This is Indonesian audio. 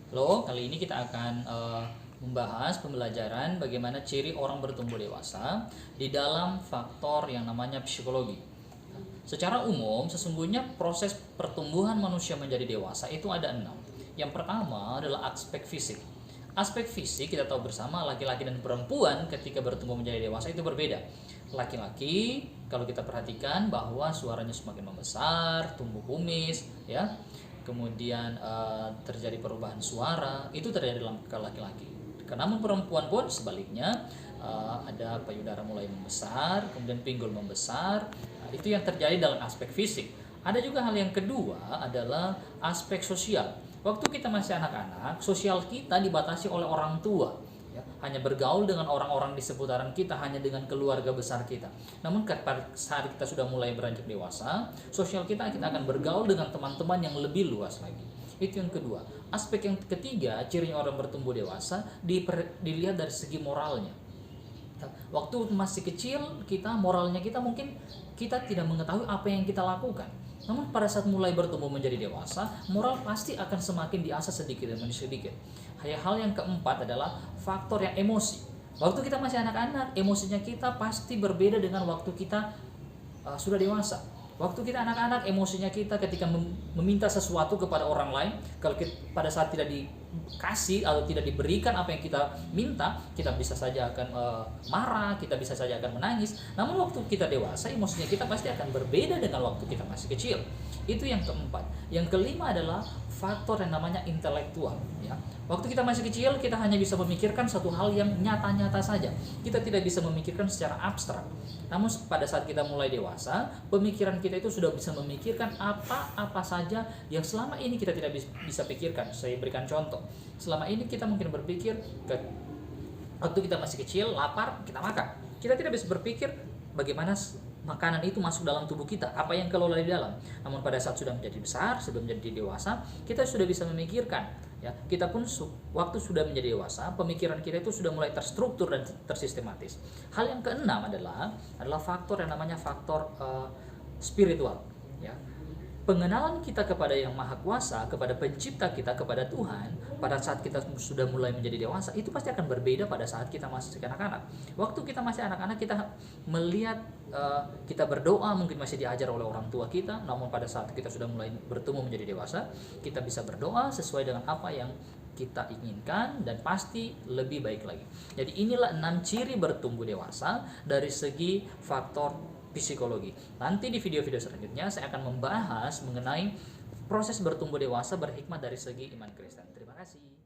Halo, kali ini kita akan membahas pembelajaran bagaimana ciri orang bertumbuh dewasa di dalam faktor yang namanya psikologi. Secara umum, sesungguhnya proses pertumbuhan manusia menjadi dewasa itu ada 6. Yang pertama adalah aspek fisik. Aspek fisik kita tahu bersama, laki-laki dan perempuan ketika bertumbuh menjadi dewasa itu berbeda. Laki-laki kalau kita perhatikan bahwa suaranya semakin membesar, tumbuh kumis, ya. Kemudian terjadi perubahan suara, itu terjadi dalam laki-laki. Namun perempuan pun sebaliknya, ada payudara mulai membesar, kemudian pinggul membesar. Itu yang terjadi dalam aspek fisik. Ada juga hal yang kedua adalah aspek sosial. Waktu kita masih anak-anak, sosial kita dibatasi oleh orang tua, ya, hanya bergaul dengan orang-orang di seputaran kita, hanya dengan keluarga besar kita. Namun saat kita sudah mulai beranjak dewasa, sosial kita akan bergaul dengan teman-teman yang lebih luas lagi. Itu yang kedua. Aspek yang ketiga, cirinya orang bertumbuh dewasa dilihat dari segi moralnya. Waktu masih kecil, moralnya kita mungkin kita tidak mengetahui apa yang kita lakukan. Namun pada saat mulai bertumbuh menjadi dewasa, moral pasti akan semakin diasah sedikit demi sedikit. Hal yang keempat adalah faktor yang emosi. Waktu kita masih anak-anak, emosinya kita pasti berbeda dengan waktu kita sudah dewasa. Waktu kita anak-anak, emosinya kita ketika meminta sesuatu kepada orang lain, kalau pada saat tidak dikasih atau tidak diberikan apa yang kita minta, kita bisa saja akan marah, kita bisa saja akan menangis. Namun waktu kita dewasa, emosinya kita pasti akan berbeda dengan waktu kita masih kecil. Itu yang keempat. Yang kelima adalah faktor yang namanya intelektual, ya. Waktu kita masih kecil, kita hanya bisa memikirkan satu hal yang nyata-nyata saja. Kita tidak bisa memikirkan secara abstrak. Namun pada saat kita mulai dewasa, pemikiran kita itu sudah bisa memikirkan apa saja yang selama ini kita tidak bisa pikirkan. Saya berikan contoh. Selama ini kita mungkin berpikir waktu kita masih kecil, lapar, kita makan. Kita tidak bisa berpikir bagaimana makanan itu masuk dalam tubuh kita, apa yang keluar dari dalam. Namun pada saat sudah menjadi besar, sudah menjadi dewasa, kita sudah bisa memikirkan, ya. Kita pun waktu sudah menjadi dewasa, pemikiran kita itu sudah mulai terstruktur dan tersistematis. Hal yang keenam adalah faktor yang namanya faktor spiritual, ya. Pengenalan kita kepada Yang Maha Kuasa, kepada pencipta kita, kepada Tuhan, pada saat kita sudah mulai menjadi dewasa, itu pasti akan berbeda pada saat kita masih anak-anak. Waktu kita masih anak-anak, kita melihat, kita berdoa, mungkin masih diajar oleh orang tua kita. Namun pada saat kita sudah mulai bertumbuh menjadi dewasa, kita bisa berdoa sesuai dengan apa yang kita inginkan, dan pasti lebih baik lagi. Jadi inilah 6 ciri bertumbuh dewasa dari segi faktor psikologi. Nanti di video-video selanjutnya saya akan membahas mengenai proses bertumbuh dewasa berhikmat dari segi iman Kristen. Terima kasih.